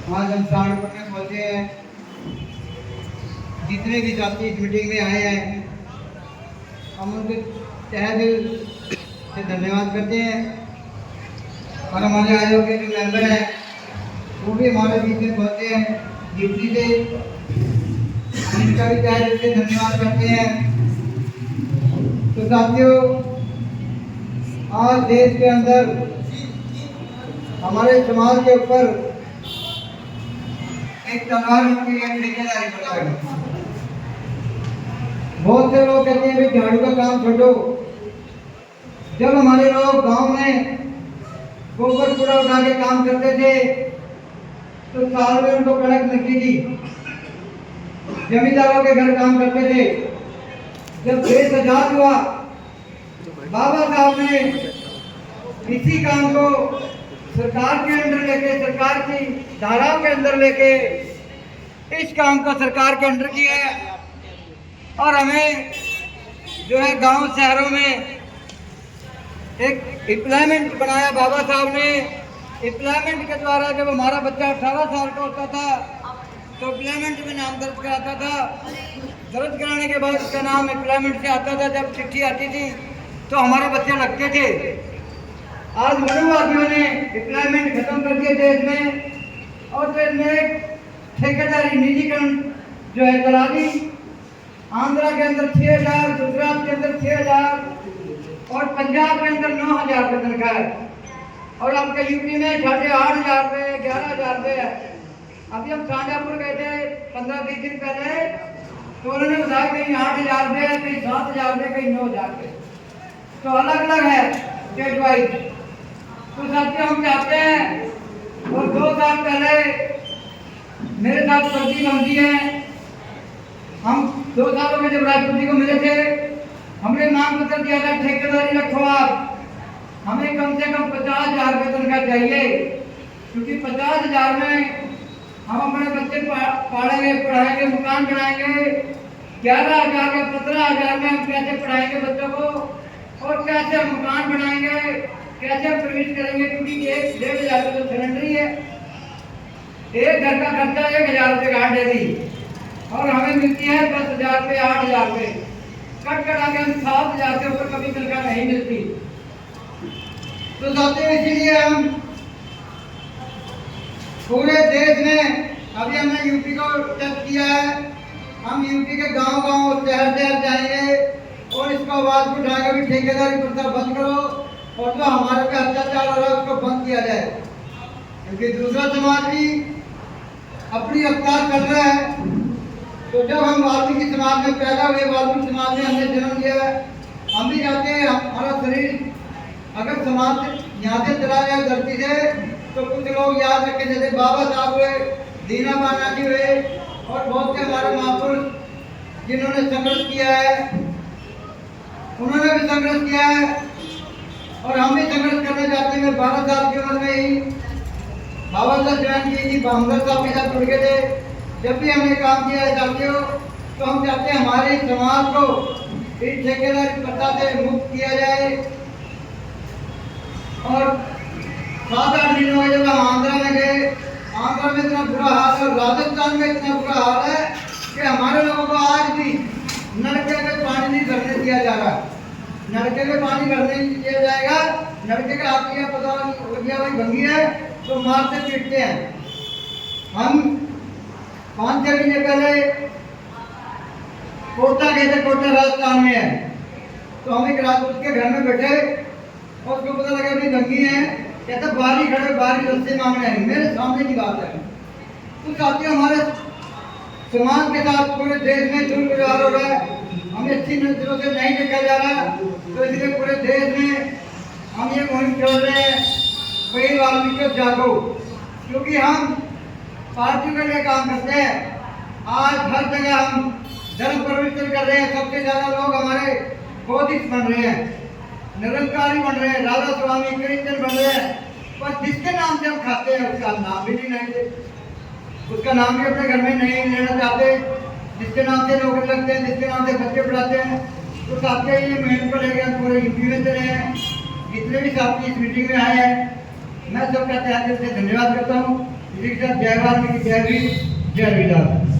आज हम स्टार्ट करने पहुंचे हैं। जितने भी साथी इस मीटिंग में आए हैं हम उनके तहे दिल से धन्यवाद करते हैं। और हमारे आयोग के जो मेंबर हैं वो भी हमारे बीच में पहुंचे हैं ड्यूटी से, इनका भी तहे दिल से धन्यवाद करते हैं। तो साथियों, आज देश के अंदर हमारे समाज के ऊपर एक तलवार की ठेकेदारी पर लगी। बहुत से लोग कहते हैं भाई झाड़ू का काम छोड़ो। जब हमारे लोग गांव में गोबर कूड़ा उठा के काम करते थे तो साल में उनको कड़क लगती थी। जमींदारों के घर काम करते थे। जब देश आजाद हुआ बाबा साहब ने इसी काम को सरकार के अंदर लेके, सरकार की धाराओं के अंदर लेके इस काम को सरकार के अंदर किया है। और हमें जो है गांव शहरों में एक एम्प्लॉयमेंट बनाया बाबा साहब ने। एम्प्लॉयमेंट के द्वारा जब हमारा बच्चा 18 साल का होता था तो एम्प्लॉयमेंट में नाम दर्ज कराता था। दर्ज कराने के बाद उसका नाम एम्प्लॉयमेंट से आता था। जब चिट्ठी आती थी तो हमारे बच्चे लगते थे। आज मनुवादियों ने एम्प्लॉयमेंट खत्म कर दिया देश में और देश में एक ठेकेदारी निजीकरण जो है चला दी। आंध्रा के अंदर 6,000, गुजरात के अंदर 6,000 और पंजाब के अंदर 9,000 का तनख्वाह है। और आपके यूपी में 8,500 रुपये, 11,000 रुपये है। अभी हम शाहजहाँपुर गए थे 15-20 दिन पहले तो उन्होंने बताया कहीं 8,000 रुपये, कहीं 7,000 रुपये, कहीं 9,000 रुपये। तो अलग अलग है स्टेट वाइज। तो साथियों, हम चाहते हैं और 2 साल पहले मेरे साथ प्रदीप गांधी हैं। हम 2 सालों में जब राष्ट्रपति को मिले थे हमने मांग पत्र दिया था ठेकेदारी रखो आप, हमें कम से कम 50,000 रुपये तनख्वाह चाहिए। क्योंकि 50,000 में हम अपने बच्चे पालेंगे, पढ़ाएंगे, मकान बनाएंगे। 11,000 या 15,000 में हम कैसे पढ़ाएंगे बच्चों को और कैसे हम मकान बनाएंगे, कैसे हम प्रवेश करेंगे। क्योंकि 1-1.5 हज़ार तो सिलेंडर ही है। एक घर का खर्चा 1,000 रुपये का डेली और हमें मिलती है 10,000 रुपये, 8,000 रुपये। कट कटा के हम 7,000 से ऊपर कभी तनख्वाह नहीं मिलती। तो साथियों, इसीलिए हम पूरे देश में अभी हमने यूपी को टच किया है। हम यूपी के गांव-गांव, शहर-शहर जाएंगे और इसको आवाज उठाएंगे भी ठेकेदारी प्रथा बंद करो और जो हमारे पे अत्याचार हो रहा है उसको बंद किया जाए। क्योंकि दूसरा समाज भी अपनी अवतार कर रहा है। तो जब हम वाल्मीकि समाज में पैदा हुए, वाल्मीकि समाज में हमने जन्म लिया है, हम भी चाहते हैं हमारा शरीर अगर समाज से यहाँ से चला जाए धरती से तो कुछ लोग याद रखें जैसे बाबा साहब हुए, दीना बाना जी हुए और बहुत से हमारे महापुरुष जिन्होंने संघर्ष किया है, उन्होंने भी संघर्ष किया है और हम भी संघर्ष करना चाहते हैं। 12 साल की उम्र में ही बाबा साहब ज्वाइन किए थी, बामगर साहब के साथ जुड़ गए थे। जब भी हमने काम किया है साथियों तो हम चाहते हैं हमारे समाज को इस ठेकेदारी प्रथा से मुक्त किया जाए। और 7-8 दिनों में जब हम आंध्रा में गए, आंध्रा में इतना बुरा हाल है, राजस्थान में इतना बुरा हाल है कि हमारे लोगों को आज भी नलके में पानी नहीं भरने दिया जा रहा। नलके में पानी भरने नहीं दिया जाएगा। नलके का आपकी पता हो गया भाई भंगी है तो मारते पीटते हैं। हम 5-6 महीने पहले कोटा गए थे, कोटा राजस्थान में है। तो हम एक राजपूत के घर में बैठे और उसको पता लगा भी भंगी है। कहता बाहर ही खड़े, बाहर ही रस्ते मांगने आए, मेरे सामने की बात है। तो साथियों, हमारे समाज के साथ पूरे देश में दुर्व्यवहार हो रहा है, हमें अच्छी नजरों से नहीं देखा जा रहा। तो इसलिए पूरे देश में हम ये मुहिम चल रहे हैं भाई वाल्मीकि जागो। क्योंकि हम पार्टी के लिए काम करते हैं। आज हर जगह हम धर्म परिवर्तन कर रहे हैं। सबसे ज्यादा लोग हमारे बौद्धिस्ट बन रहे हैं, निरंकारी बन रहे हैं, राधा स्वामी क्रिश्चियन बन रहे हैं। पर जिसके नाम से हम खाते हैं उसका नाम भी नहीं लेंगे, उसका नाम भी अपने घर में नहीं लेना चाहते। जिसके नाम से नौकरी लगते हैं, जिसके नाम से बच्चे पढ़ाते हैं। तो साथियों, ये मुहिम को लेकर हम पूरे यूपी में चले हैं। जितने भी साथी इस मीटिंग में आए हैं मैं सबका तहे दिल से धन्यवाद करता हूँ। इसी के साथ जय वाल्मीकि, जय भीम, जय विधाता।